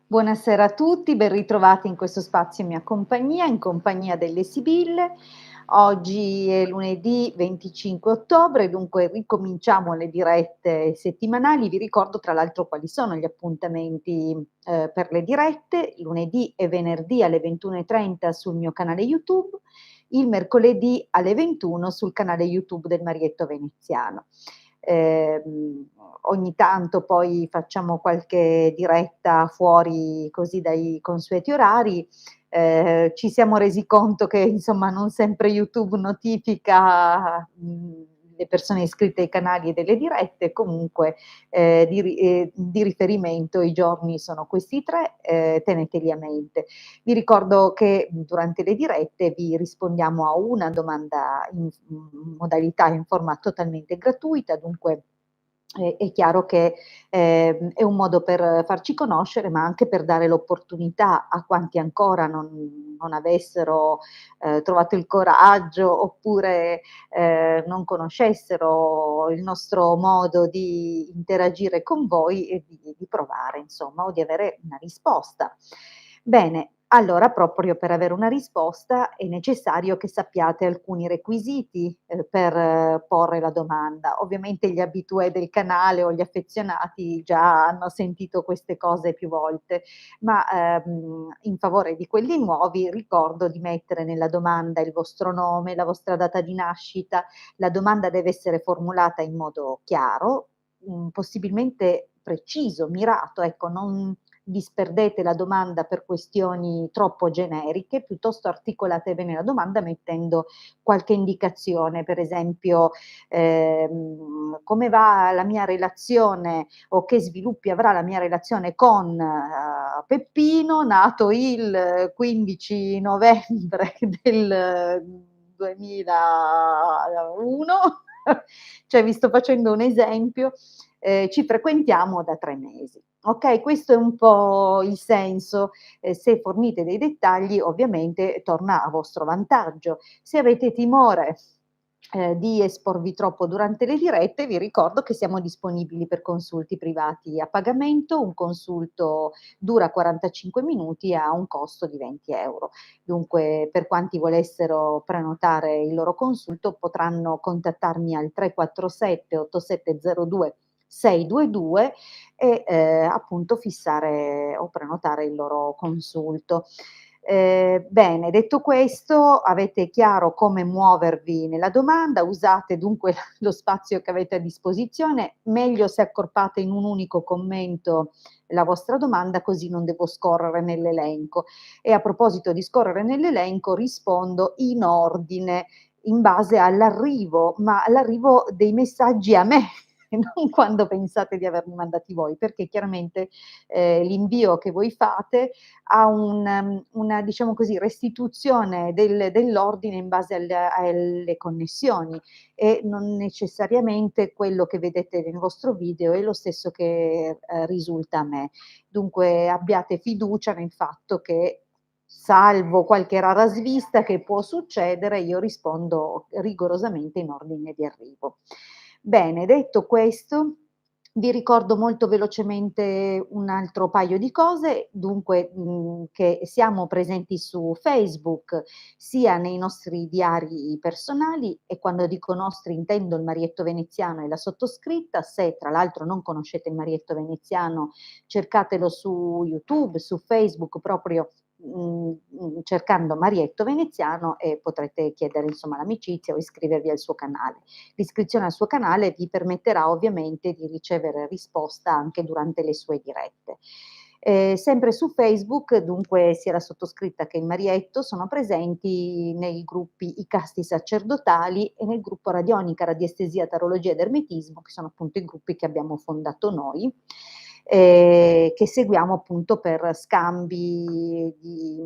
Buonasera a tutti, ben ritrovati in questo spazio in mia compagnia, in compagnia delle Sibille. Oggi è lunedì 25 ottobre, dunque ricominciamo le dirette settimanali. Vi ricordo tra l'altro quali sono gli appuntamenti per le dirette: lunedì e venerdì alle 21:30 sul mio canale YouTube, il mercoledì alle 21 sul canale YouTube del Marietto Veneziano. Ogni tanto poi facciamo qualche diretta fuori così dai consueti orari. Ci siamo resi conto che insomma non sempre YouTube notifica, le persone iscritte ai canali delle dirette, comunque, di riferimento i giorni sono questi 3, teneteli a mente. Vi ricordo che durante le dirette vi rispondiamo a una domanda in modalità in forma totalmente gratuita, dunque è chiaro che, è un modo per farci conoscere, ma anche per dare l'opportunità a quanti ancora non avessero, trovato il coraggio, oppure, non conoscessero il nostro modo di interagire con voi e di provare insomma, o di avere una risposta. Bene, allora proprio per avere una risposta è necessario che sappiate alcuni requisiti, per porre la domanda. Ovviamente gli habitué del canale o gli affezionati già hanno sentito queste cose più volte, ma, in favore di quelli nuovi ricordo di mettere nella domanda il vostro nome, la vostra data di nascita. La domanda deve essere formulata in modo chiaro, possibilmente preciso, mirato, ecco, non disperdete la domanda per questioni troppo generiche, piuttosto articolate bene la domanda mettendo qualche indicazione, per esempio, come va la mia relazione o che sviluppi avrà la mia relazione con, Peppino, nato il 15 novembre del 2001. Cioè vi sto facendo un esempio, ci frequentiamo da 3 mesi. Okay, questo è un po' il senso. Se fornite dei dettagli ovviamente torna a vostro vantaggio. Se avete timore, di esporvi troppo durante le dirette, vi ricordo che siamo disponibili per consulti privati a pagamento. Un consulto dura 45 minuti e ha un costo di 20 €. Dunque, per quanti volessero prenotare il loro consulto, potranno contattarmi al 347 8702 622 e, appunto fissare o prenotare il loro consulto. Bene, detto questo, avete chiaro come muovervi nella domanda, usate dunque lo spazio che avete a disposizione, meglio se accorpate in un unico commento la vostra domanda, così non devo scorrere nell'elenco. E a proposito di scorrere nell'elenco, rispondo in ordine, in base all'arrivo, ma all'arrivo dei messaggi a me, e non quando pensate di averli mandati voi, perché chiaramente, l'invio che voi fate ha una, diciamo così, restituzione dell'ordine in base alle connessioni, e non necessariamente quello che vedete nel vostro video è lo stesso che, risulta a me. Dunque abbiate fiducia nel fatto che, salvo qualche rara svista che può succedere, io rispondo rigorosamente in ordine di arrivo. Bene, detto questo, vi ricordo molto velocemente un altro paio di cose, dunque, che siamo presenti su Facebook, sia nei nostri diari personali, e quando dico nostri intendo il Marietto Veneziano e la sottoscritta. Se tra l'altro non conoscete il Marietto Veneziano, cercatelo su YouTube, su Facebook, proprio, cercando Marietto Veneziano, e potrete chiedere insomma l'amicizia o iscrivervi al suo canale. L'iscrizione al suo canale vi permetterà ovviamente di ricevere risposta anche durante le sue dirette. Sempre su Facebook, dunque, sia la sottoscritta che il Marietto sono presenti nei gruppi I Casti Sacerdotali e nel gruppo Radionica, Radiestesia, Tarologia ed Ermetismo, che sono appunto i gruppi che abbiamo fondato noi, che seguiamo appunto per scambi di,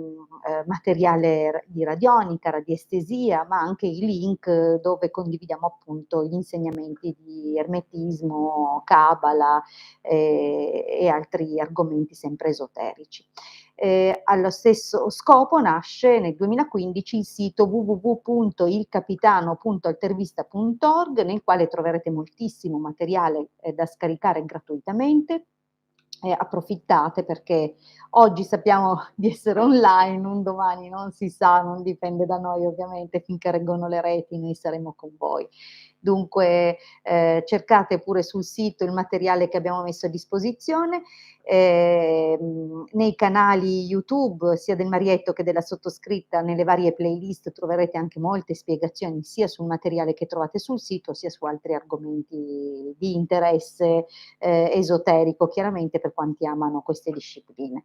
materiale di radionica, radiestesia, ma anche i link dove condividiamo appunto gli insegnamenti di ermetismo, cabala, e altri argomenti sempre esoterici. Allo stesso scopo nasce nel 2015 il sito www.ilcapitano.altervista.org, nel quale troverete moltissimo materiale, da scaricare gratuitamente, approfittate perché oggi sappiamo di essere online, un domani non si sa, non dipende da noi ovviamente, finché reggono le reti noi saremo con voi. Dunque, cercate pure sul sito il materiale che abbiamo messo a disposizione, nei canali YouTube sia del Marietto che della sottoscritta, nelle varie playlist troverete anche molte spiegazioni sia sul materiale che trovate sul sito, sia su altri argomenti di interesse, esoterico, chiaramente per quanti amano queste discipline.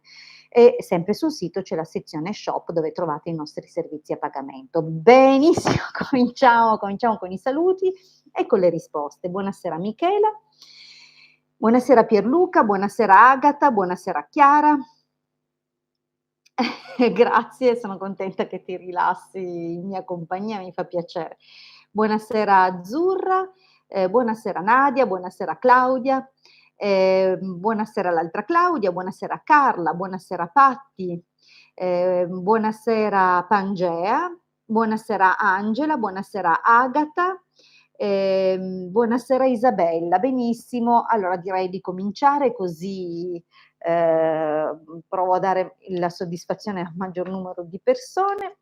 E sempre sul sito c'è la sezione shop dove trovate i nostri servizi a pagamento. Benissimo, cominciamo con i saluti e con le risposte. Buonasera Michela, buonasera Pierluca, buonasera Agata, buonasera Chiara. Grazie, sono contenta che ti rilassi in mia compagnia, mi fa piacere. Buonasera Azzurra, buonasera Nadia, buonasera Claudia, buonasera all'altra Claudia, buonasera Carla, buonasera Patti, buonasera Pangea, buonasera Angela, buonasera Agata, buonasera Isabella. Benissimo, allora direi di cominciare così provo a dare la soddisfazione al maggior numero di persone.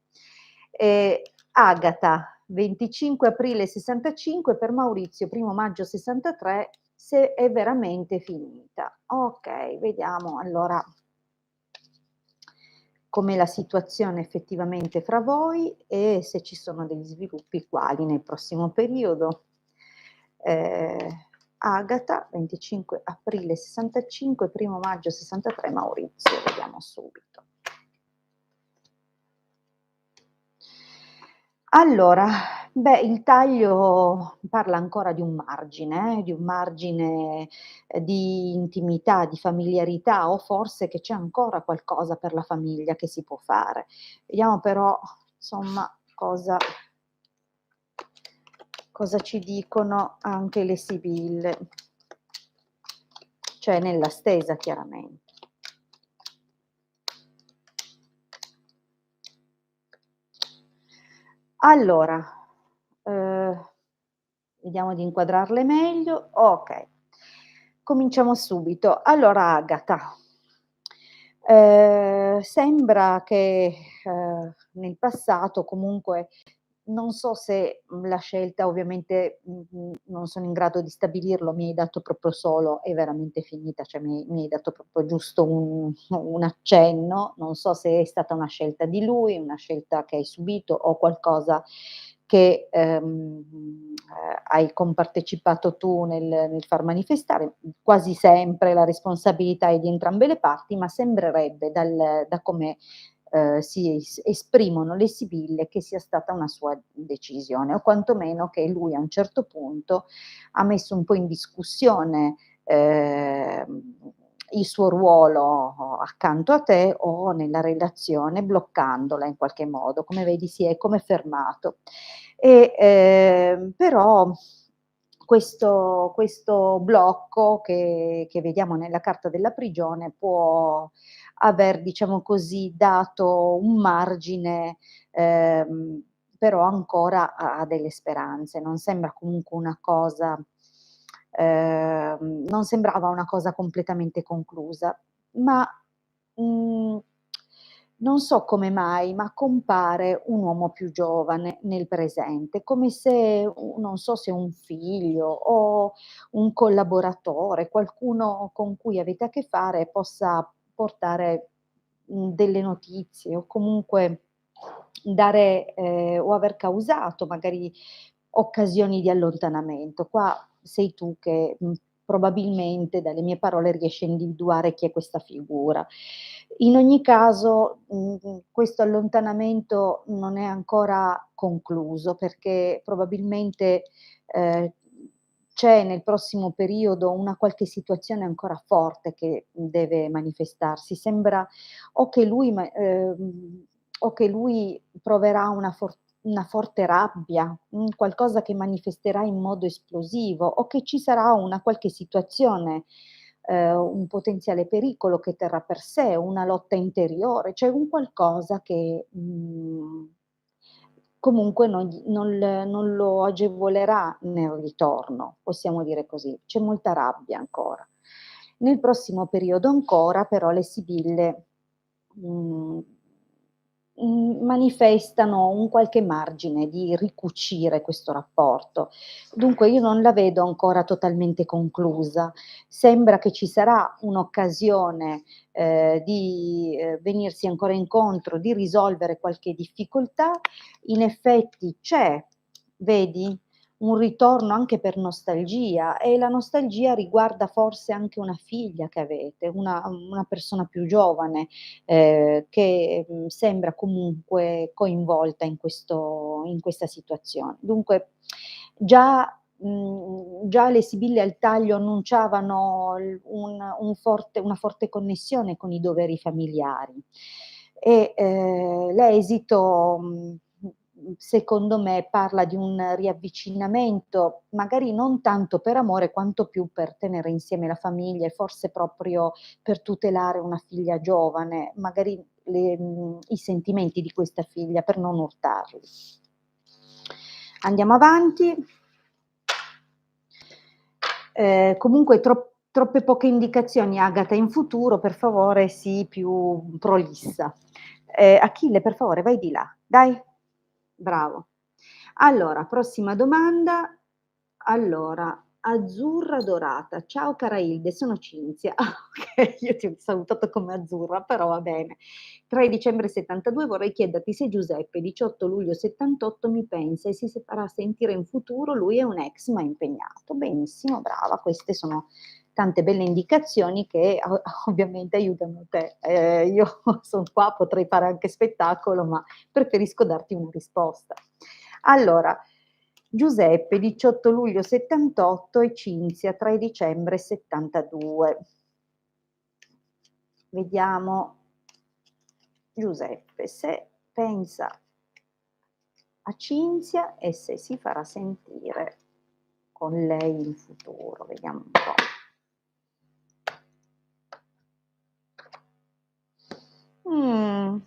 Agata, 25 aprile 65, per Maurizio, 1 maggio 63, se è veramente finita. Ok, vediamo allora com'è la situazione effettivamente fra voi e se ci sono degli sviluppi quali nel prossimo periodo. Agata, 25 aprile 65, 1 maggio 63, Maurizio, vediamo subito. Allora, beh, il taglio parla ancora di un margine di intimità, di familiarità o forse che c'è ancora qualcosa per la famiglia che si può fare. Vediamo però, insomma, cosa ci dicono anche le sibille, cioè nella stesa chiaramente. Allora, vediamo di inquadrarle meglio. Okay, cominciamo subito. Allora Agata, sembra che, nel passato comunque non so se, la scelta ovviamente, non sono in grado di stabilirlo, mi hai dato proprio solo "è veramente finita", cioè mi hai dato proprio giusto un accenno, non so se è stata una scelta di lui, una scelta che hai subito o qualcosa che, hai compartecipato tu nel far manifestare. Quasi sempre la responsabilità è di entrambe le parti, ma sembrerebbe da come si esprimono le sibille che sia stata una sua decisione o quantomeno che lui a un certo punto ha messo un po' in discussione il suo ruolo accanto a te o nella relazione bloccandola in qualche modo. Come vedi si è come fermato. Però questo blocco che vediamo nella carta della prigione può aver, diciamo così, dato un margine, però ancora a delle speranze. Non sembra comunque una cosa non sembrava una cosa completamente conclusa, ma, mhmm, non so come mai, ma compare un uomo più giovane nel presente, come se non so se un figlio o un collaboratore, qualcuno con cui avete a che fare possa portare, delle notizie o comunque dare o aver causato magari occasioni di allontanamento. Qua sei tu che, probabilmente dalle mie parole riesci a individuare chi è questa figura. In ogni caso, questo allontanamento non è ancora concluso perché probabilmente, ehm, c'è nel prossimo periodo una qualche situazione ancora forte che deve manifestarsi. Sembra o che lui ma o che lui proverà una forte rabbia, qualcosa che manifesterà in modo esplosivo o che ci sarà una qualche situazione, un potenziale pericolo che terrà per sé, una lotta interiore, cioè un qualcosa che, comunque non lo agevolerà nel ritorno, possiamo dire così. C'è molta rabbia ancora. Nel prossimo periodo ancora però le sibille, mhmm, manifestano un qualche margine di ricucire questo rapporto. Dunque io non la vedo ancora totalmente conclusa. Sembra che ci sarà un'occasione, di, venirsi ancora incontro, di risolvere qualche difficoltà. In effetti c'è, vedi, un ritorno anche per nostalgia e la nostalgia riguarda forse anche una figlia che avete, una persona più giovane, che, sembra comunque coinvolta in questa situazione. Dunque già le sibille al taglio annunciavano una forte connessione con i doveri familiari e, l'esito, secondo me parla di un riavvicinamento, magari non tanto per amore quanto più per tenere insieme la famiglia e forse proprio per tutelare una figlia giovane, magari i sentimenti di questa figlia per non urtarli. Andiamo avanti. Comunque troppe poche indicazioni Agata in futuro, per favore sii più prolissa. Achille per favore vai di là, dai. Bravo. Allora, prossima domanda. Allora, azzurra dorata. Ciao cara Ilde, sono Cinzia. Ah, okay, io ti ho salutato come azzurra, però va bene. 3 dicembre '72 vorrei chiederti se Giuseppe, 18 luglio '78 mi pensa e si farà sentire in futuro, lui è un ex ma impegnato. Benissimo, brava, queste sono tante belle indicazioni che ovviamente aiutano te. Io son qua, potrei fare anche spettacolo, ma preferisco darti una risposta. Allora, Giuseppe 18 luglio '78 e Cinzia 3 dicembre '72. Vediamo Giuseppe se pensa a Cinzia e se si farà sentire con lei in futuro. Vediamo un po'. Mh.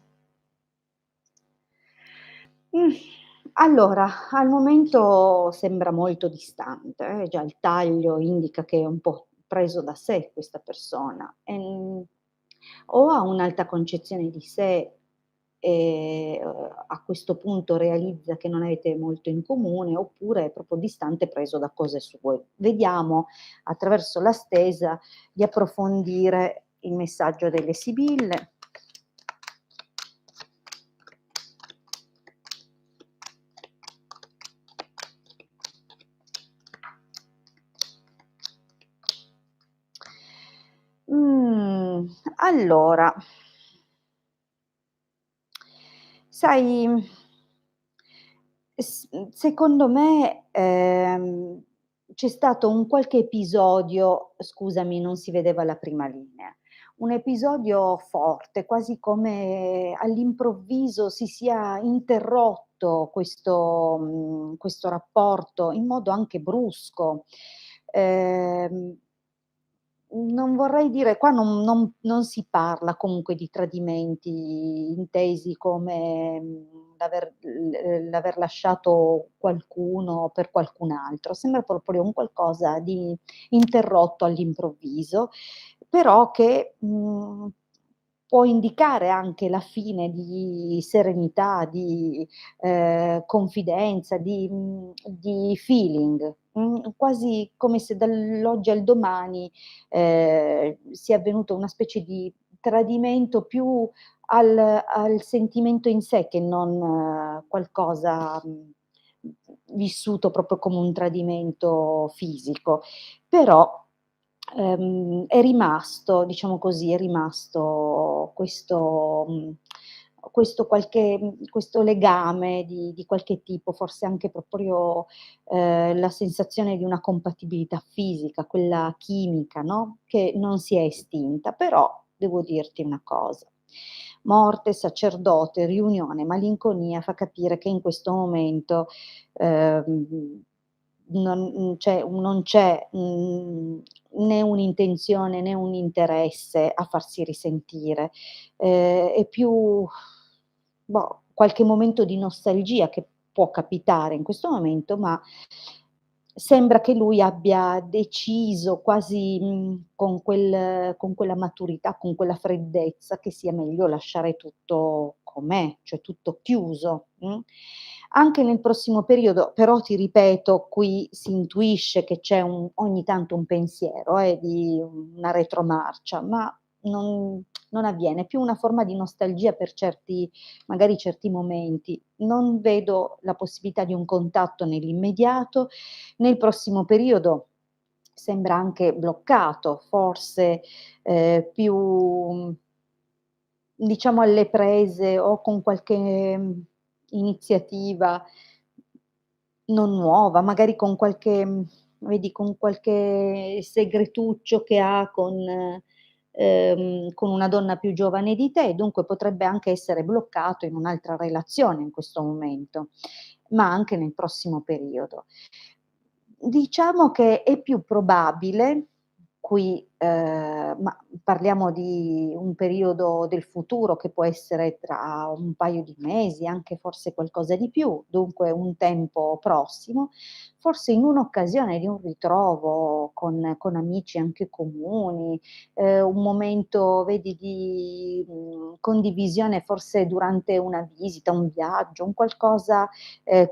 Mh, allora, al momento sembra molto distante, già il taglio indica che è un po' preso da sé questa persona, o ha un'alta concezione di sé e, a questo punto realizza che non avete molto in comune, oppure è proprio distante preso da cose sue. Vediamo attraverso la stesa di approfondire il messaggio delle sibille. Allora, sai, secondo me, c'è stato un qualche episodio, scusami, non si vedeva la prima linea, un episodio forte, quasi come all'improvviso si sia interrotto questo rapporto in modo anche brusco. Ehm Non vorrei dire qua non si parla comunque di tradimenti intesi come, l'aver lasciato qualcuno per qualcun altro, sembra proprio un qualcosa di interrotto all'improvviso, però che, può indicare anche la fine di serenità, di, confidenza, di feeling, quasi come se dall'oggi al domani, sia avvenuto una specie di tradimento più al sentimento in sé che non qualcosa, vissuto proprio come un tradimento fisico. Però, è rimasto, diciamo così, è rimasto questo legame di qualche tipo, forse anche proprio, la sensazione di una compatibilità fisica, quella chimica, no, che non si è estinta. Però devo dirti una cosa: morte, sacerdote, riunione, malinconia, fa capire che in questo momento, ehm, non c'è, né un'intenzione né un interesse a farsi risentire. È più, qualche momento di nostalgia che può capitare in questo momento, ma sembra che lui abbia deciso quasi, con quella maturità, con quella freddezza, che sia meglio lasciare tutto com'è, cioè tutto chiuso, Anche nel prossimo periodo, però ti ripeto, qui si intuisce che c'è ogni tanto un pensiero, di una retromarcia, ma non avviene, è più una forma di nostalgia per certi momenti. Non vedo la possibilità di un contatto nell'immediato. Nel prossimo periodo sembra anche bloccato, forse, più, diciamo alle prese o con qualche, iniziativa non nuova, magari con qualche vedi, con qualche segretuccio che ha con una donna più giovane di te, dunque potrebbe anche essere bloccato in un'altra relazione in questo momento, ma anche nel prossimo periodo. Diciamo che è più probabile qui, ma parliamo di un periodo del futuro che può essere tra un paio di mesi, anche forse qualcosa di più, dunque un tempo prossimo, forse in un'occasione di un ritrovo con amici anche comuni, un momento vedi di, condivisione forse durante una visita, un viaggio, un qualcosa,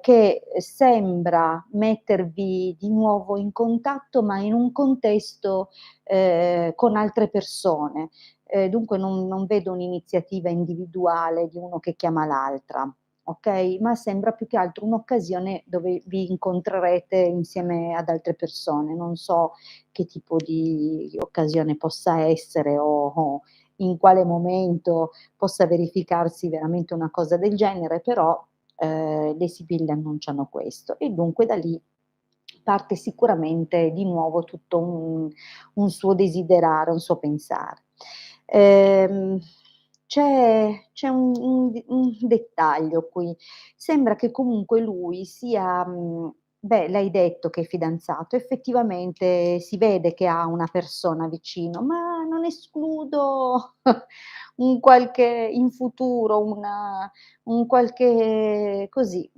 che sembra mettervi di nuovo in contatto, ma in un contesto, con altre persone. Dunque non vedo un'iniziativa individuale di uno che chiama l'altra, okay, ma sembra più che altro un'occasione dove vi incontrerete insieme ad altre persone. Non so che tipo di occasione possa essere o in quale momento possa verificarsi veramente una cosa del genere, però, le sibylle annunciano questo e dunque da lì parte sicuramente di nuovo tutto un suo desiderare, un suo pensare. Ehm, c'è un dettaglio qui. Sembra che comunque lui sia beh, l'hai detto che è fidanzato, effettivamente si vede che ha una persona vicino, ma non escludo un qualche in futuro, un qualche così,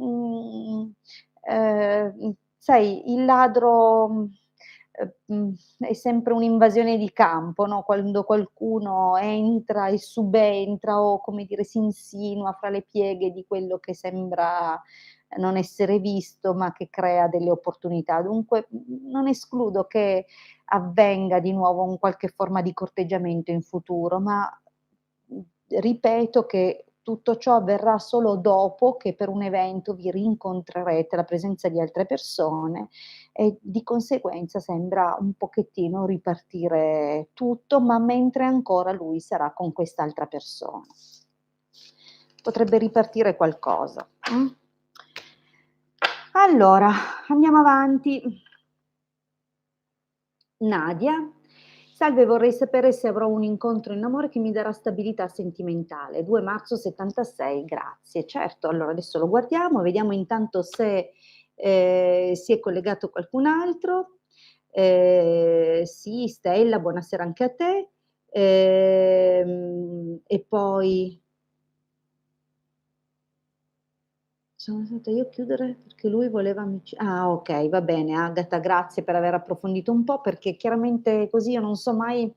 sai il ladro, è sempre un'invasione di campo, no, quando qualcuno entra e subentra o, come dire, si insinua fra le pieghe di quello che sembra non essere visto, ma che crea delle opportunità. Dunque, non escludo che avvenga di nuovo un qualche forma di corteggiamento in futuro, ma, ripeto che tutto ciò avverrà solo dopo che per un evento vi rincontrerete alla presenza di altre persone e di conseguenza sembra un pochettino ripartire tutto, ma mentre ancora lui sarà con quest'altra persona. Potrebbe ripartire qualcosa. Allora, andiamo avanti. Nadia: "Salve, vorrei sapere se avrò un incontro in amore che mi darà stabilità sentimentale. 2 marzo '76, grazie." Certo, allora adesso lo guardiamo, vediamo intanto se, si è collegato qualcun altro. Sì, Stella, buonasera anche a te. E poi sono stata io a chiudere perché lui voleva okay, va bene Agata, grazie per aver approfondito un po', perché chiaramente così io non so mai,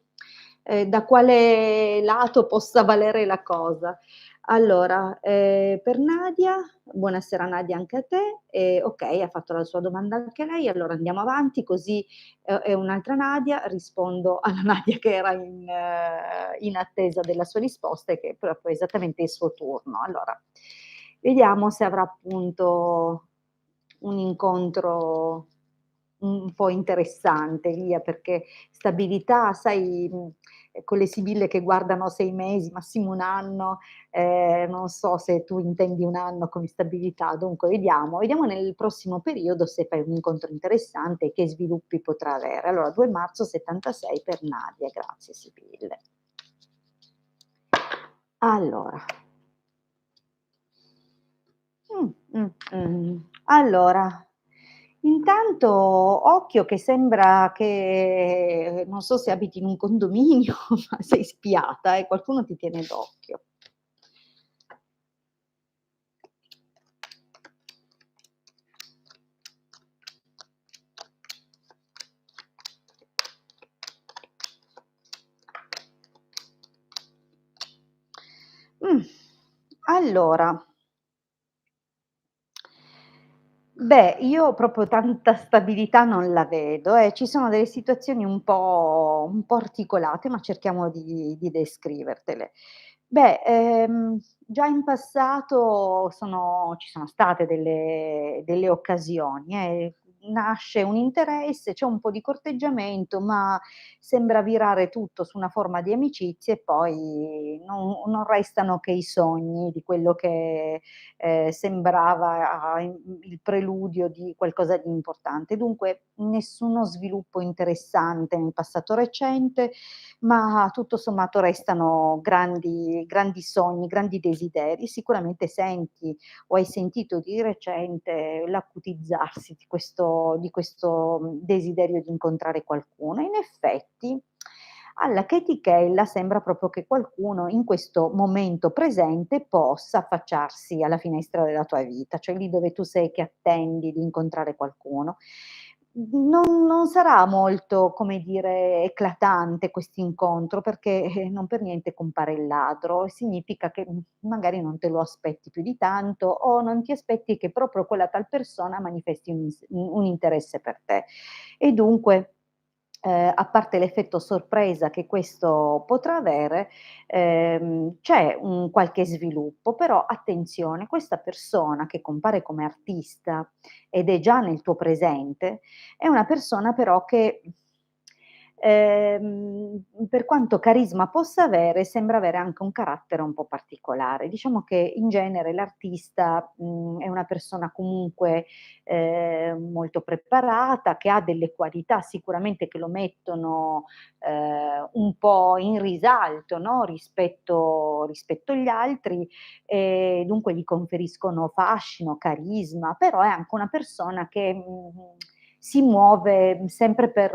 da quale lato possa valere la cosa. Allora, per Nadia, buonasera Nadia anche a te, okay, ha fatto la sua domanda anche lei, allora andiamo avanti così, è un'altra Nadia, rispondo alla Nadia che era in attesa della sua risposta e che proprio esattamente il suo turno. Allora, vediamo se avrà appunto un incontro un po' interessante via, perché stabilità, sai, con le sibille che guardano 6 mesi, massimo 1 anno, non so se tu intendi 1 anno come stabilità, dunque vediamo nel prossimo periodo se fai un incontro interessante e che sviluppi potrà avere. Allora 2 marzo '76 per Nadia, grazie Sibille. Allora allora, intanto occhio che sembra che non so se abiti in un condominio, ma sei spiata, qualcuno ti tiene d'occhio. Allora, beh, io proprio tanta stabilità non la vedo, ci sono delle situazioni un po' articolate, ma cerchiamo di descrivertele. Beh, già in passato ci sono state delle occasioni, nasce un interesse, c'è un po' di corteggiamento, ma sembra virare tutto su una forma di amicizia e poi non restano che i sogni di quello che sembrava il preludio di qualcosa di importante. Dunque nessuno sviluppo interessante nel passato recente, ma tutto sommato restano grandi sogni, grandi desideri. Sicuramente senti o hai sentito di recente l'acutizzarsi di questo desiderio di incontrare qualcuno. In effetti, alla chetichella sembra proprio che qualcuno in questo momento presente possa affacciarsi alla finestra della tua vita, cioè lì dove tu sei che attendi di incontrare qualcuno. Non sarà molto, come dire, eclatante quest'incontro perché, non per niente compare il ladro, significa che, magari non te lo aspetti più di tanto o non ti aspetti che proprio quella tal persona manifesti un interesse per te. E dunque, a parte l'effetto sorpresa che questo potrà avere, c'è un qualche sviluppo, però attenzione, questa persona che compare come artista ed è già nel tuo presente, è una persona però che, per quanto carisma possa avere, sembra avere anche un carattere un po' particolare. Diciamo che in genere l'artista, è una persona comunque, molto preparata, che ha delle qualità sicuramente che lo mettono, un po' in risalto, no, rispetto agli altri, e dunque gli conferiscono fascino, carisma, però è anche una persona che, si muove sempre per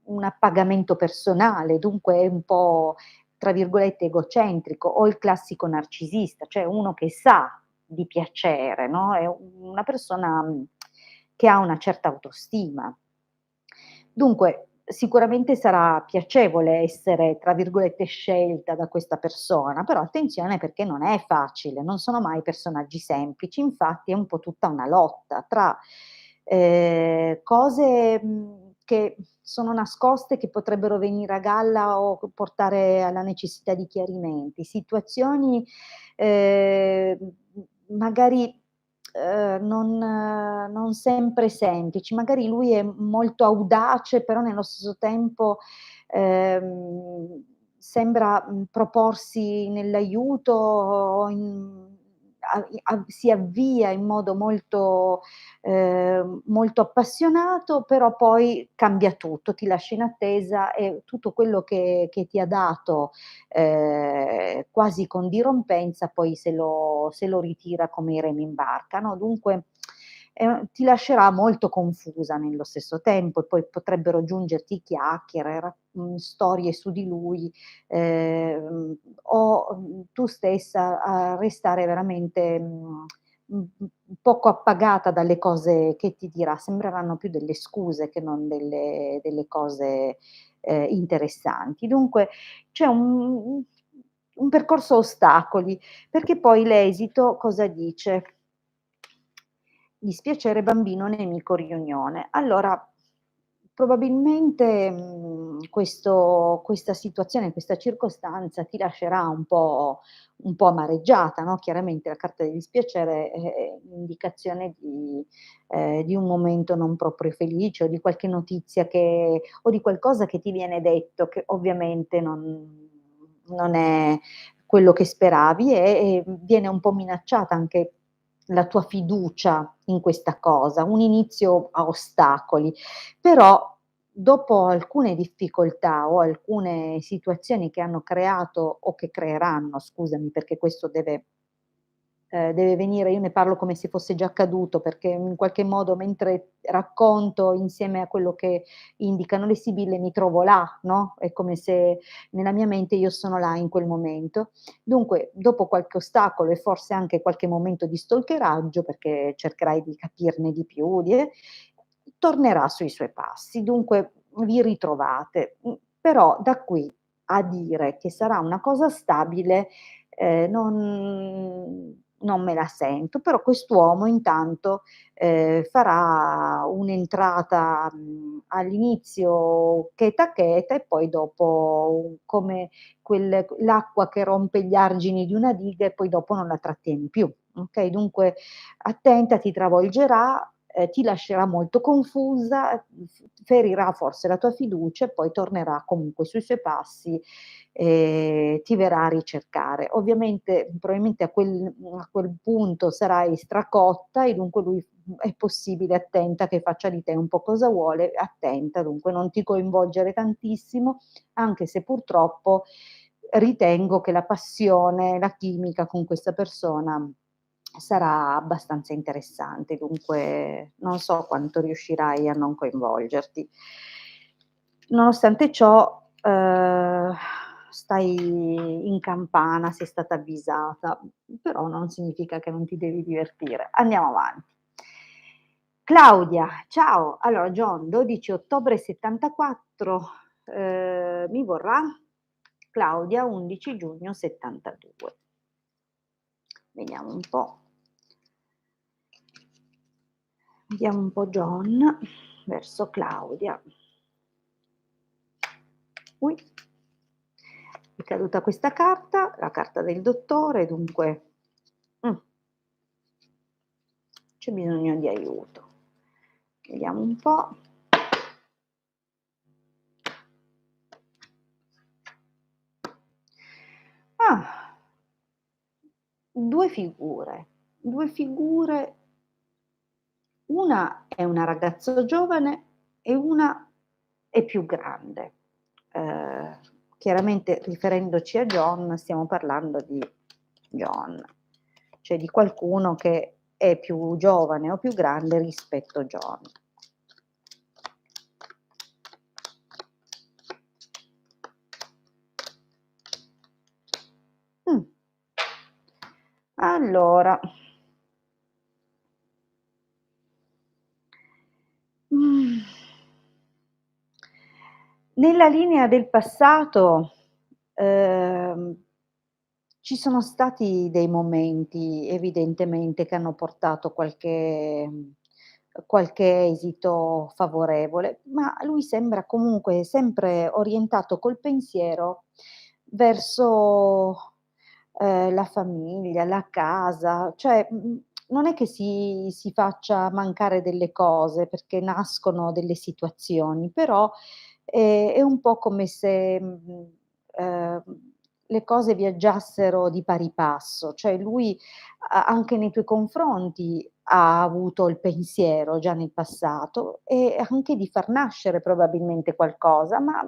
un appagamento personale, dunque è un po' tra virgolette "egocentrico" o il classico narcisista, cioè uno che sa di piacere, no, è una persona, che ha una certa autostima. Dunque, sicuramente sarà piacevole essere, tra virgolette, "scelta" da questa persona, però attenzione perché non è facile, non sono mai personaggi semplici, infatti è un po' tutta una lotta tra, cose, che sono nascoste, che potrebbero venire a galla o portare alla necessità di chiarimenti, situazioni, magari non sempre semplici. Magari lui è molto audace, però nello stesso tempo, sembra, proporsi nell'aiuto o si avvia in modo molto appassionato, però poi cambia tutto, ti lascia in attesa e tutto quello che ti ha dato, quasi con dirompenza, poi se lo ritira come i remi in barca, no, dunque, ti lascerà molto confusa nello stesso tempo e poi potrebbero giungerti chiacchiere, storie su di lui, o, tu stessa a restare veramente, poco appagata dalle cose che ti dirà. Sembreranno più delle scuse che non delle cose, interessanti. Dunque c'è un percorso a ostacoli, perché poi l'esito cosa dice? Dispiacere bambino nemico riunione. Allora, probabilmente, questa situazione, questa circostanza ti lascerà un po' amareggiata, no, chiaramente la carta del dispiacere è indicazione di un momento non proprio felice o di qualche notizia o di qualcosa che ti viene detto che ovviamente non è quello che speravi e viene un po' minacciata anche la tua fiducia in questa cosa, un inizio a ostacoli. Però dopo alcune difficoltà o alcune situazioni che hanno creato o che creeranno, scusami, perché questo deve venire, io ne parlo come se fosse già accaduto, perché in qualche modo mentre racconto insieme a quello che indicano le sibille mi trovo là, no, è come se nella mia mente io sono là in quel momento. Dunque, dopo qualche ostacolo e forse anche qualche momento di stalkeraggio, perché cercherai di capirne di più, tornerà sui suoi passi. Dunque vi ritrovate. Però da qui a dire che sarà una cosa stabile, non me la sento. Però quest'uomo intanto, farà un'entrata, all'inizio cheta cheta e poi dopo come l'acqua che rompe gli argini di una diga e poi dopo non la trattieni più, okay, dunque attenta, ti travolgerà, ti lascerà molto confusa, ferirà forse la tua fiducia e poi tornerà comunque sui suoi passi, ti verrà a ricercare. Ovviamente, probabilmente a quel punto sarai stracotta e dunque lui è possibile, attenta, che faccia di te un po' cosa vuole, attenta dunque, non ti coinvolgere tantissimo, anche se purtroppo ritengo che la passione, la chimica con questa persona sarà abbastanza interessante, dunque non so quanto riuscirai a non coinvolgerti. Nonostante ciò, stai in campana, sei stata avvisata, però non significa che non ti devi divertire. Andiamo avanti. Claudia, ciao. Allora John, 12 ottobre '74, mi vorrà? Claudia, 11 giugno '72. Vediamo un po'. Vediamo un po' John verso Claudia. Ui, è caduta questa carta, la carta del dottore, dunque c'è bisogno di aiuto. Vediamo un po'. Ah, 2 figure, una è una ragazza giovane e una è più grande. Ehm, Chiaramente riferendoci a John stiamo parlando di John, cioè di qualcuno che è più giovane o più grande rispetto a John. Mh. Allora, mhmm, nella linea del passato, ehm, ci sono stati dei momenti evidentemente che hanno portato qualche esito favorevole, ma lui sembra comunque sempre orientato col pensiero verso, la famiglia, la casa, cioè, non è che si faccia mancare delle cose perché nascono delle situazioni, però, è un po' come se, ehm, le cose viaggiassero di pari passo, cioè lui anche nei tuoi confronti ha avuto il pensiero già nel passato e anche di far nascere probabilmente qualcosa, ma,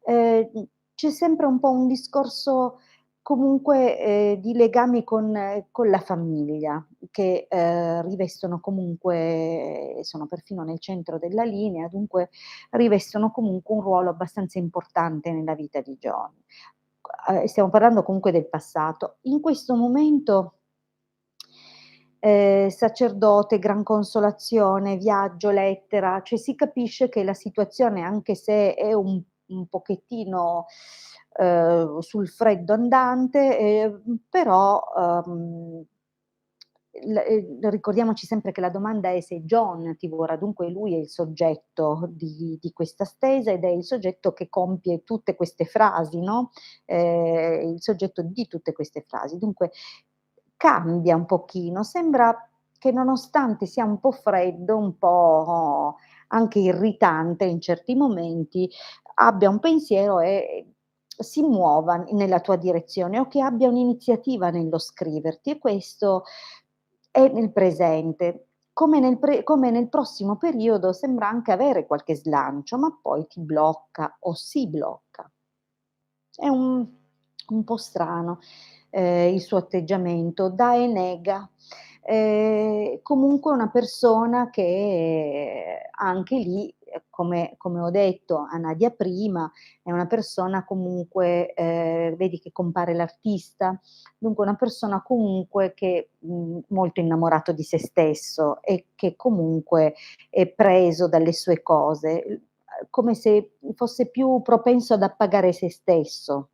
c'è sempre un po' un discorso comunque, di legami con la famiglia che, rivestono comunque sono perfino nel centro della linea, dunque rivestono comunque un ruolo abbastanza importante nella vita di John. Stiamo parlando comunque del passato. In questo momento, sacerdote, gran consolazione, viaggio, lettera, cioè si capisce che la situazione, anche se è un pochettino, sul freddo andante, però, ricordiamoci sempre che la domanda è se John ti vorrà, dunque lui è il soggetto di questa stesa ed è il soggetto che compie tutte queste frasi, no, il soggetto di tutte queste frasi. Dunque cambia un pochino, sembra che nonostante sia un po' freddo, un po' anche irritante in certi momenti, abbia un pensiero e si muova nella tua direzione o che abbia un'iniziativa nello scriverti e questo è nel presente. Come nel prossimo periodo sembra anche avere qualche slancio, ma poi ti blocca o si blocca. È un po' strano, il suo atteggiamento, dà e nega. Comunque è una persona che anche lì, come ho detto a Nadia prima, è una persona comunque vedi che compare l'artista, dunque una persona comunque che molto innamorato di se stesso e che comunque è preso dalle sue cose. come se fosse più propenso ad appagare se stesso,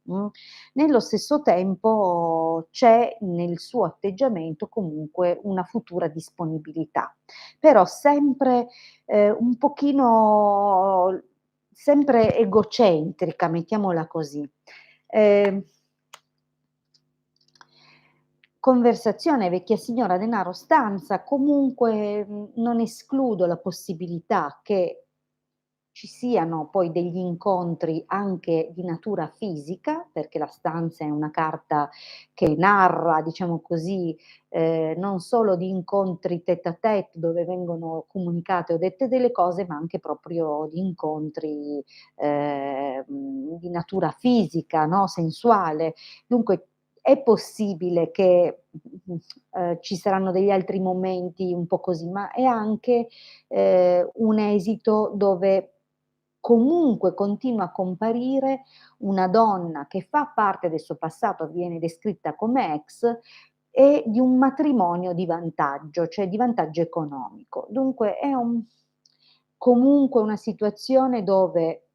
Nello stesso tempo c'è nel suo atteggiamento comunque una futura disponibilità, però sempre, un pochino sempre egocentrica, mettiamola così. Ehm Conversazione, vecchia signora, denaro, stanza, comunque, non escludo la possibilità che ci siano poi degli incontri anche di natura fisica, perché la stanza è una carta che narra, diciamo così, non solo di incontri tête à tête dove vengono comunicate o dette delle cose, ma anche proprio di incontri, di natura fisica, no, sensuale. Dunque è possibile che, ci saranno degli altri momenti un po' così, ma è anche, un esito dove comunque continua a comparire una donna che fa parte del suo passato, viene descritta come ex, e di un matrimonio di vantaggio, cioè di vantaggio economico. Dunque è un comunque una situazione dove,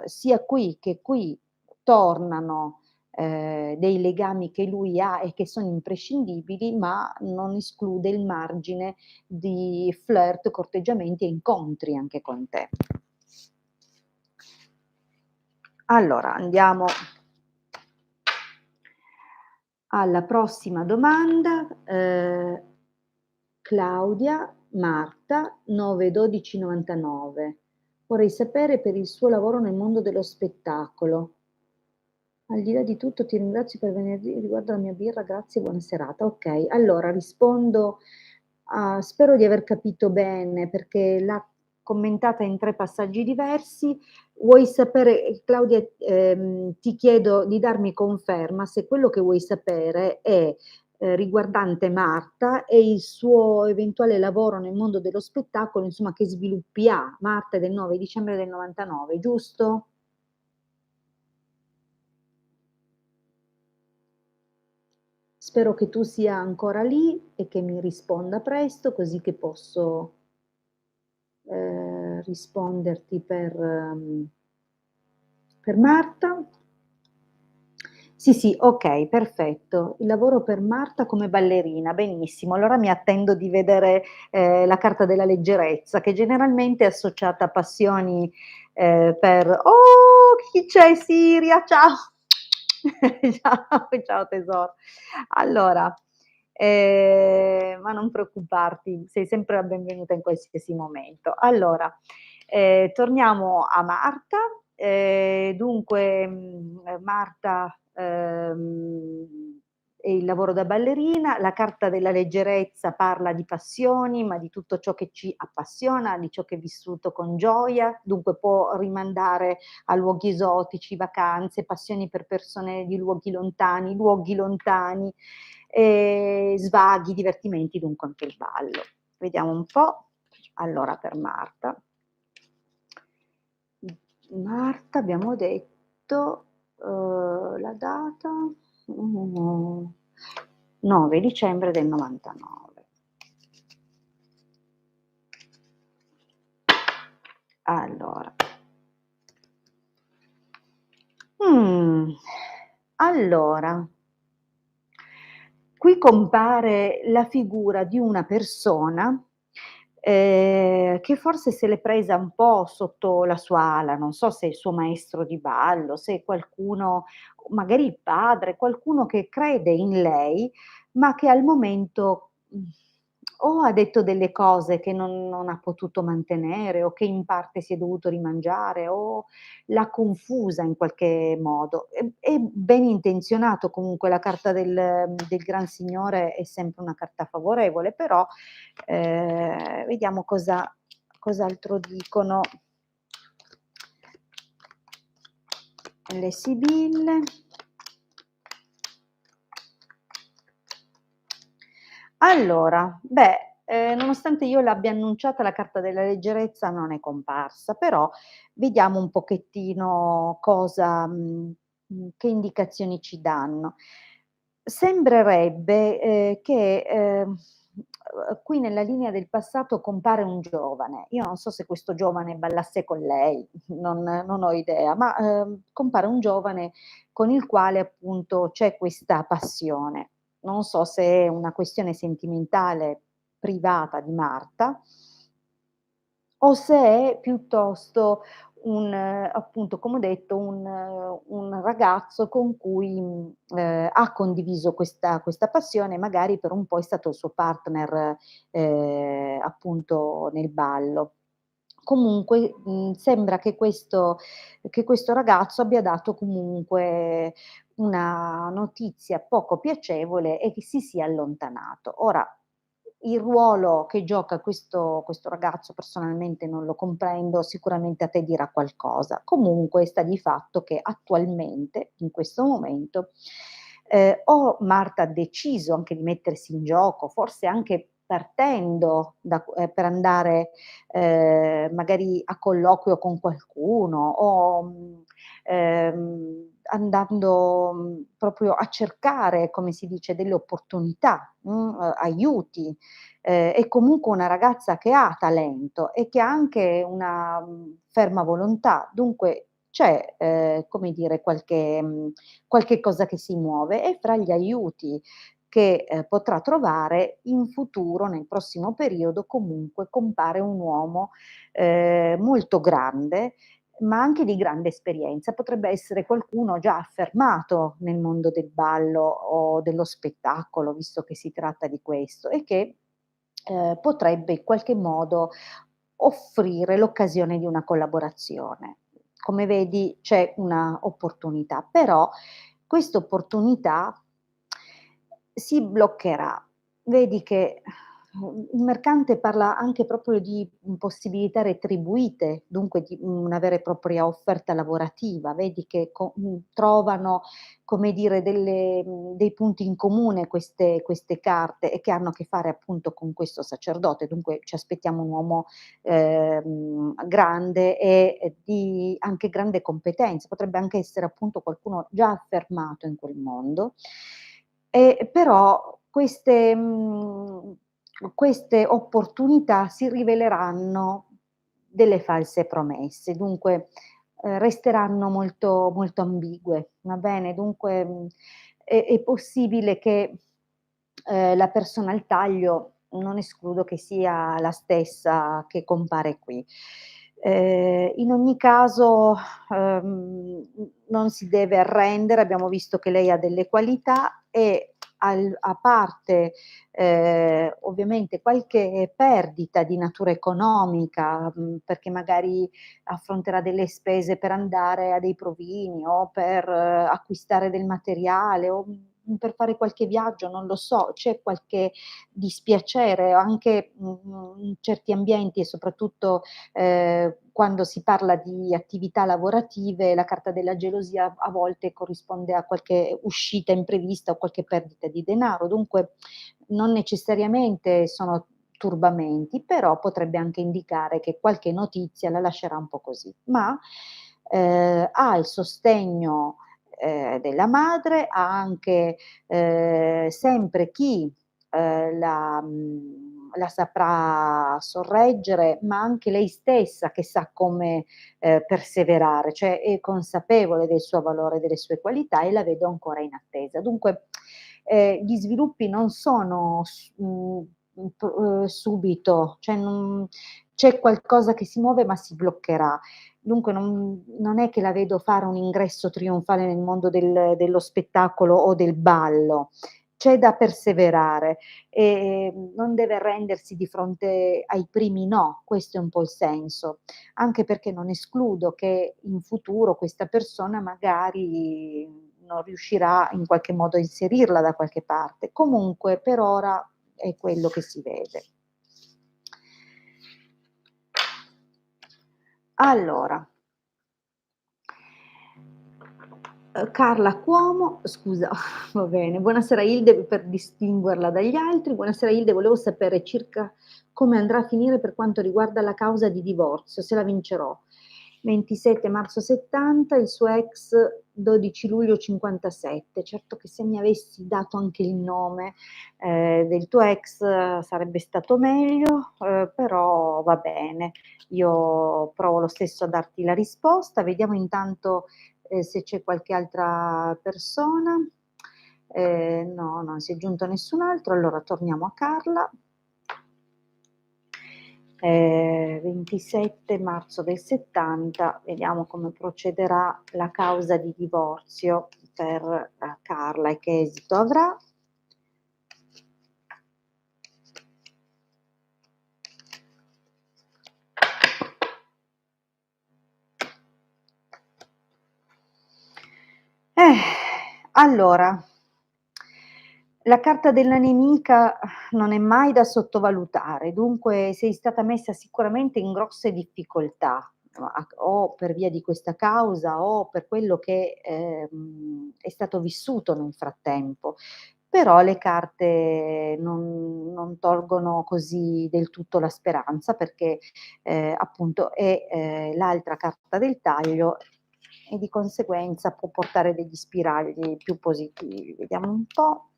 sia qui che qui tornano, dei legami che lui ha e che sono imprescindibili, ma non esclude il margine di flirt, corteggiamenti e incontri anche con te. Allora andiamo alla prossima domanda, Claudia Marta 9/12/99. Vorrei sapere per il suo lavoro nel mondo dello spettacolo. Al di là di tutto ti ringrazio per venerdì riguardo alla mia birra, grazie e buona serata. Okay, allora rispondo a spero di aver capito bene perché l'ha commentata in 3 passaggi diversi. Vuoi sapere Claudia, ti chiedo di darmi conferma se quello che vuoi sapere è, riguardante Marta e il suo eventuale lavoro nel mondo dello spettacolo, insomma che sviluppi ha. Marta è del 9 dicembre del '99, giusto? Spero che tu sia ancora lì e che mi risponda presto, così che posso, risponderti per Marta. Sì, sì, okay, perfetto. Il lavoro per Marta come ballerina, benissimo. Allora mi attendo di vedere, la carta della leggerezza, che generalmente è associata a passioni, per oh, chi c'è? Siria, ciao. Ciao, ciao tesoro. Allora, ma non preoccuparti, sei sempre la benvenuta in qualsiasi momento. Allora, torniamo a Marta. Dunque, Marta, e il lavoro da ballerina, la carta della leggerezza parla di passioni, ma di tutto ciò che ci appassiona, di ciò che è vissuto con gioia, dunque può rimandare a luoghi esotici, vacanze, passioni per persone di luoghi lontani, svaghi, divertimenti, dunque anche il ballo. Vediamo un po'. Allora per Marta. Marta abbiamo detto, la data, 9 dicembre del '99. Allora. Mh, allora, qui compare la figura di una persona, che forse se l'è presa un po' sotto la sua ala, non so se è il suo maestro di ballo, se è qualcuno magari il padre, qualcuno che crede in lei, ma che al momento, o ha detto delle cose che non ha potuto mantenere o che in parte si è dovuto rimangiare o l'ha confusa in qualche modo. È ben intenzionato comunque, la carta del Gran Signore è sempre una carta favorevole, però, vediamo cos'altro dicono le sibille. Allora, beh, nonostante io l'abbia annunciata la carta della leggerezza non è comparsa, però vediamo un pochettino che indicazioni ci danno. Sembrerebbe, che, qui nella linea del passato compare un giovane. Io non so se questo giovane ballasse con lei, non ho idea, ma, compare un giovane con il quale appunto c'è questa passione. Non so se è una questione sentimentale privata di Marta o se è piuttosto un appunto, come ho detto, un ragazzo con cui, ha condiviso questa passione, magari per un po' è stato il suo partner, appunto nel ballo. Comunque, sembra che questo ragazzo abbia dato comunque una notizia poco piacevole e che si sia allontanato. Ora, il ruolo che gioca questo ragazzo personalmente non lo comprendo, sicuramente a te dirà qualcosa. Comunque sta di fatto che attualmente, in questo momento, o Marta ha deciso anche di mettersi in gioco, forse anche partendo per andare, magari a colloquio con qualcuno o, andando, proprio a cercare, come si dice, delle opportunità, aiuti. È comunque una ragazza che ha talento e che ha anche una, ferma volontà. Dunque c'è, come dire, qualche cosa che si muove e fra gli aiuti che, potrà trovare in futuro, nel prossimo periodo, comunque compare un uomo, molto grande, ma anche di grande esperienza. Potrebbe essere qualcuno già affermato nel mondo del ballo o dello spettacolo, visto che si tratta di questo, e che, potrebbe in qualche modo offrire l'occasione di una collaborazione. Come vedi c'è una opportunità, però questa opportunità si bloccherà. Vedi che, il mercante parla anche proprio di, possibilità retribuite, dunque di una vera e propria offerta lavorativa. Vedi che trovano, come dire, dei punti in comune queste carte e che hanno a che fare appunto con questo sacerdote. Dunque ci aspettiamo un uomo, grande e di anche grande competenza. Potrebbe anche essere appunto qualcuno già affermato in quel mondo. Però queste opportunità si riveleranno delle false promesse, dunque, resteranno molto molto ambigue, va bene? Dunque, è possibile che, la persona al taglio non escludo che sia la stessa che compare qui. In ogni caso, non si deve arrendere, abbiamo visto che lei ha delle qualità e a parte, ovviamente qualche perdita di natura economica, perché magari affronterà delle spese per andare a dei provini o per acquistare del materiale o, per fare qualche viaggio, non lo so, c'è qualche dispiacere anche, in certi ambienti e soprattutto, quando si parla di attività lavorative, la carta della gelosia a volte corrisponde a qualche uscita imprevista o qualche perdita di denaro. Dunque non necessariamente sono turbamenti, però potrebbe anche indicare che qualche notizia la lascerà un po' così. Ma, ha il sostegno, della madre, ha anche, sempre chi, la saprà sorreggere, ma anche lei stessa che sa come, perseverare, cioè è consapevole del suo valore, delle sue qualità e la vedo ancora in attesa. Dunque, gli sviluppi non sono subito, cioè c'è qualcosa che si muove ma si bloccherà. Dunque non è che la vedo fare un ingresso trionfale nel mondo dello spettacolo o del ballo. C'è da perseverare e, non deve arrendersi di fronte ai primi no, questo è un po' il senso. Anche perché non escludo che in futuro questa persona magari non riuscirà in qualche modo a inserirla da qualche parte. Comunque per ora è quello che si vede. Allora, Carla Cuomo, scusa, va bene. Buonasera Hilde, per distinguerla dagli altri. Buonasera Hilde, volevo sapere circa come andrà a finire per quanto riguarda la causa di divorzio, se la vincerò. 27 marzo '70, il suo ex 12 luglio '57. Certo che se mi avessi dato anche il nome, del tuo ex sarebbe stato meglio, però va bene. Io provo lo stesso a darti la risposta. Vediamo intanto, se c'è qualche altra persona. No, non si è aggiunto nessun altro, allora torniamo a Carla. 27 marzo del '70, vediamo come procederà la causa di divorzio per, Carla e che esito avrà. Eh, allora, la carta della nemica non è mai da sottovalutare, dunque sei stata messa sicuramente in grosse difficoltà, o per via di questa causa o per quello che, è stato vissuto nel frattempo. Però le carte non tolgono così del tutto la speranza perché, appunto è, l'altra carta del taglio e di conseguenza può portare degli spiragli più positivi. Vediamo un po'.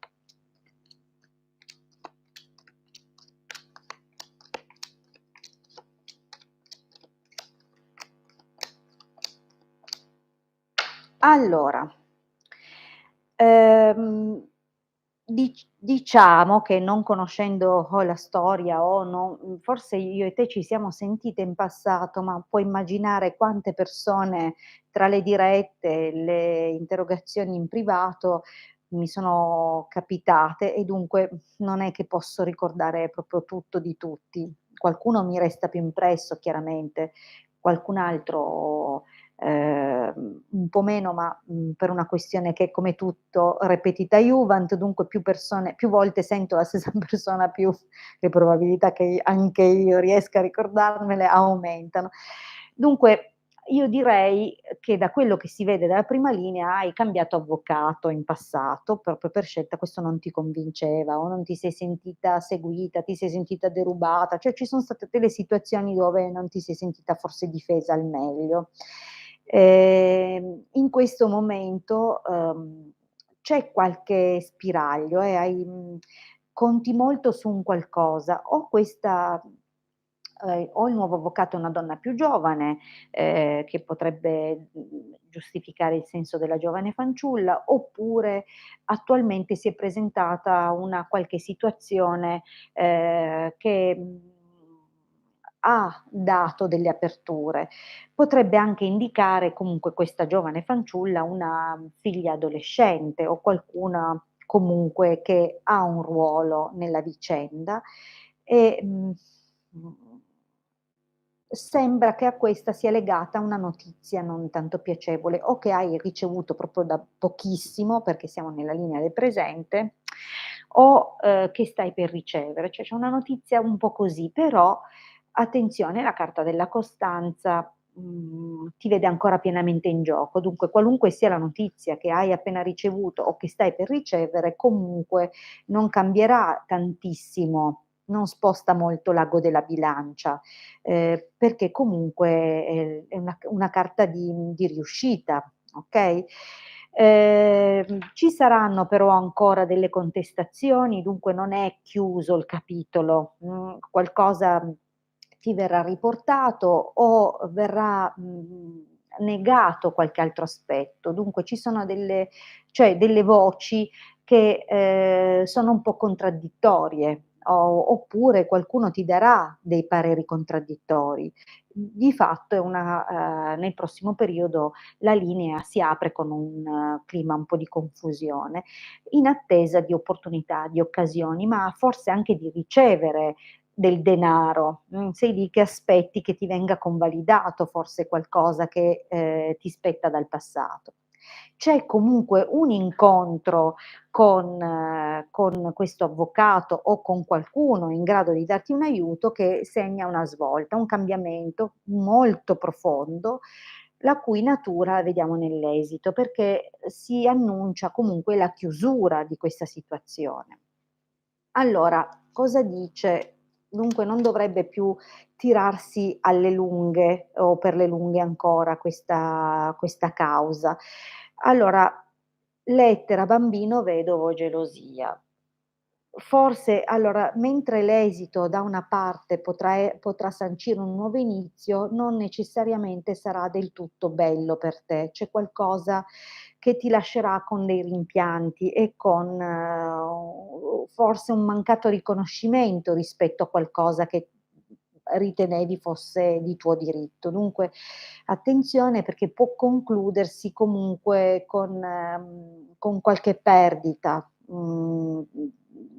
Allora, ehm, diciamo che non conoscendo o la storia o non forse io e te ci siamo sentite in passato, ma puoi immaginare quante persone tra le dirette, le interrogazioni in privato mi sono capitate e dunque non è che posso ricordare proprio tutto di tutti. Qualcuno mi resta più impresso chiaramente, qualcun altro un po' meno, ma, per una questione che come tutto repetita iuvant, dunque più volte sento la stessa persona, più le probabilità che anche io riesca a ricordarmele aumentano. Dunque, io direi che da quello che si vede dalla prima linea hai cambiato avvocato in passato, proprio per scelta, questo non ti convinceva o non ti sei sentita seguita, ti sei sentita derubata, cioè ci son state delle situazioni dove non ti sei sentita forse difesa al meglio. In questo momento, c'è qualche spiraglio, conti molto su un qualcosa, o il nuovo avvocato è una donna più giovane, che potrebbe, giustificare il senso della giovane fanciulla, oppure attualmente si è presentata una qualche situazione, che, ha dato delle aperture. Potrebbe anche indicare comunque questa giovane fanciulla una figlia adolescente o qualcuna comunque che ha un ruolo nella vicenda e, sembra che a questa sia legata una notizia non tanto piacevole, o che hai ricevuto proprio da pochissimo, perché siamo nella linea del presente, o, che stai per ricevere. Cioè c'è una notizia un po' così, però attenzione, la carta della costanza, ti vede ancora pienamente in gioco. Dunque, qualunque sia la notizia che hai appena ricevuto o che stai per ricevere, comunque non cambierà tantissimo, non sposta molto l'ago della bilancia, perché comunque è una carta di riuscita, okay? Ci saranno però ancora delle contestazioni, dunque non è chiuso il capitolo, qualcosa ti verrà riportato o verrà, negato qualche altro aspetto. Dunque ci sono delle voci che, sono un po' contraddittorie, oppure qualcuno ti darà dei pareri contraddittori. Di fatto è nel prossimo periodo la linea si apre con un clima un po' di confusione, in attesa di opportunità, di occasioni, ma forse anche di ricevere del denaro. Sei lì che aspetti che ti venga convalidato forse qualcosa che, ti spetta dal passato. C'è comunque un incontro con questo avvocato o con qualcuno in grado di darti un aiuto che segna una svolta, un cambiamento molto profondo, la cui natura vediamo nell'esito, perché si annuncia comunque la chiusura di questa situazione. Allora, cosa dice Dunque non dovrebbe più tirarsi alle lunghe o per le lunghe ancora questa causa. Allora, lettera bambino, vedovo, gelosia. Forse allora, mentre l'esito da una parte potrà sancire un nuovo inizio, non necessariamente sarà del tutto bello per te. C'è qualcosa che ti lascerà con dei rimpianti e con forse un mancato riconoscimento rispetto a qualcosa che ritenevi fosse di tuo diritto. Dunque attenzione, perché può concludersi comunque con qualche perdita,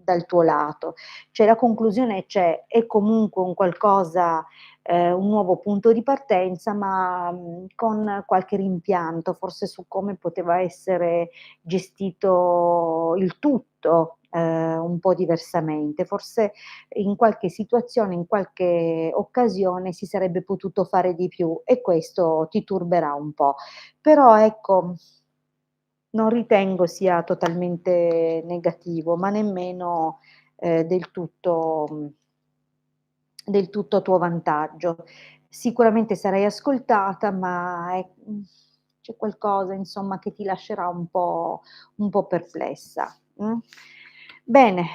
dal tuo lato. Cioè la conclusione c'è, è comunque un qualcosa, un nuovo punto di partenza, ma, con qualche rimpianto, forse su come poteva essere gestito il tutto, un po' diversamente. Forse in qualche situazione, in qualche occasione si sarebbe potuto fare di più e questo ti turberà un po'. Però ecco, non ritengo sia totalmente negativo, ma nemmeno, del tutto a tuo vantaggio. Sicuramente sarai ascoltata, ma c'è qualcosa insomma che ti lascerà un po' perplessa, Bene,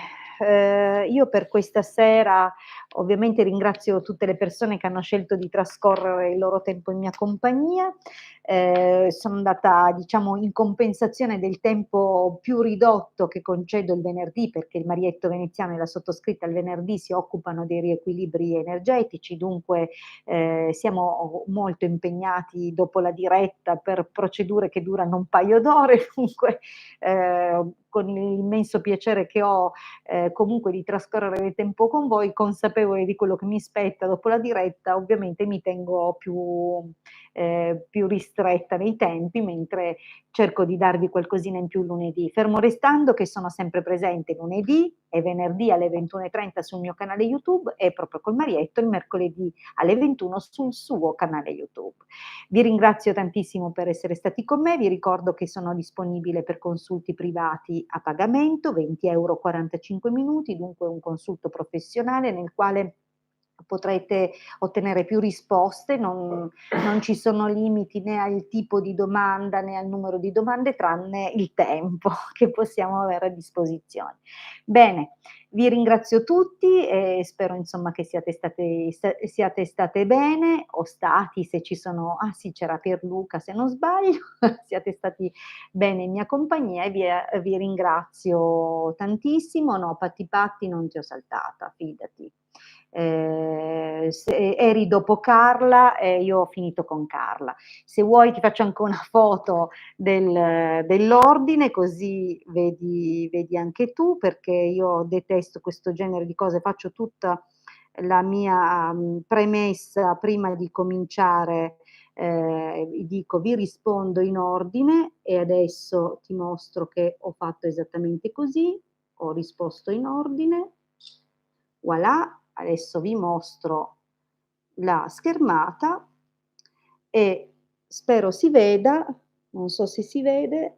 io per questa sera ovviamente ringrazio tutte le persone che hanno scelto di trascorrere il loro tempo in mia compagnia. Sono andata, diciamo, in compensazione del tempo più ridotto che concedo il venerdì, perché il Marietto Veneziano e la sottoscritta il venerdì si occupano dei riequilibri energetici, dunque, siamo molto impegnati dopo la diretta per procedure che durano un paio d'ore, dunque, con l'immenso piacere che ho, comunque di trascorrere del tempo con voi, consapevole di quello che mi spetta dopo la diretta, ovviamente mi tengo più ristretta nei tempi, mentre cerco di darvi qualcosina in più lunedì, fermo restando che sono sempre presente lunedì e venerdì alle 21:30 sul mio canale YouTube e proprio col Marietto il mercoledì alle 21 sul suo canale YouTube. Vi ringrazio tantissimo per essere stati con me, vi ricordo che sono disponibile per consulti privati a pagamento, 20 € 45 minuti, dunque un consulto professionale nel quale potrete ottenere più risposte, non ci sono limiti né al tipo di domanda né al numero di domande, tranne il tempo che possiamo avere a disposizione. Bene, vi ringrazio tutti e spero insomma che siate state bene o stati, se ci sono ah sì, c'era Pierluca se non sbaglio, siate stati bene in mia compagnia e vi ringrazio tantissimo. No, Patti Patti non ti ho saltata, fidati. Se eri dopo Carla e io ho finito con Carla. Se vuoi ti faccio anche una foto dell'ordine, così vedi anche tu, perché io detesto questo genere di cose, faccio tutta la mia, premessa prima di cominciare, dico: "Vi rispondo in ordine" e adesso ti mostro che ho fatto esattamente così, ho risposto in ordine, voilà, adesso vi mostro la schermata e spero si veda, non so se si vede.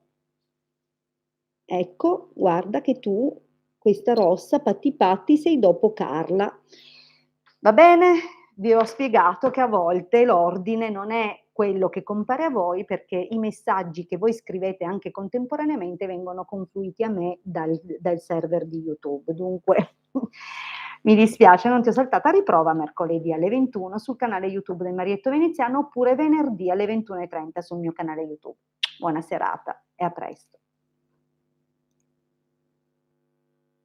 Ecco, guarda che tu, questa rossa, Patti Patti, sei dopo Carla. Va bene? Vi ho spiegato che a volte l'ordine non è quello che compare a voi, perché i messaggi che voi scrivete anche contemporaneamente vengono confluiti a me dal server di YouTube. Dunque, mi dispiace, non ti ho saltata, riprova mercoledì alle 21 sul canale YouTube del Marietto Veneziano oppure venerdì alle 21:30 sul mio canale YouTube. Buona serata e a presto.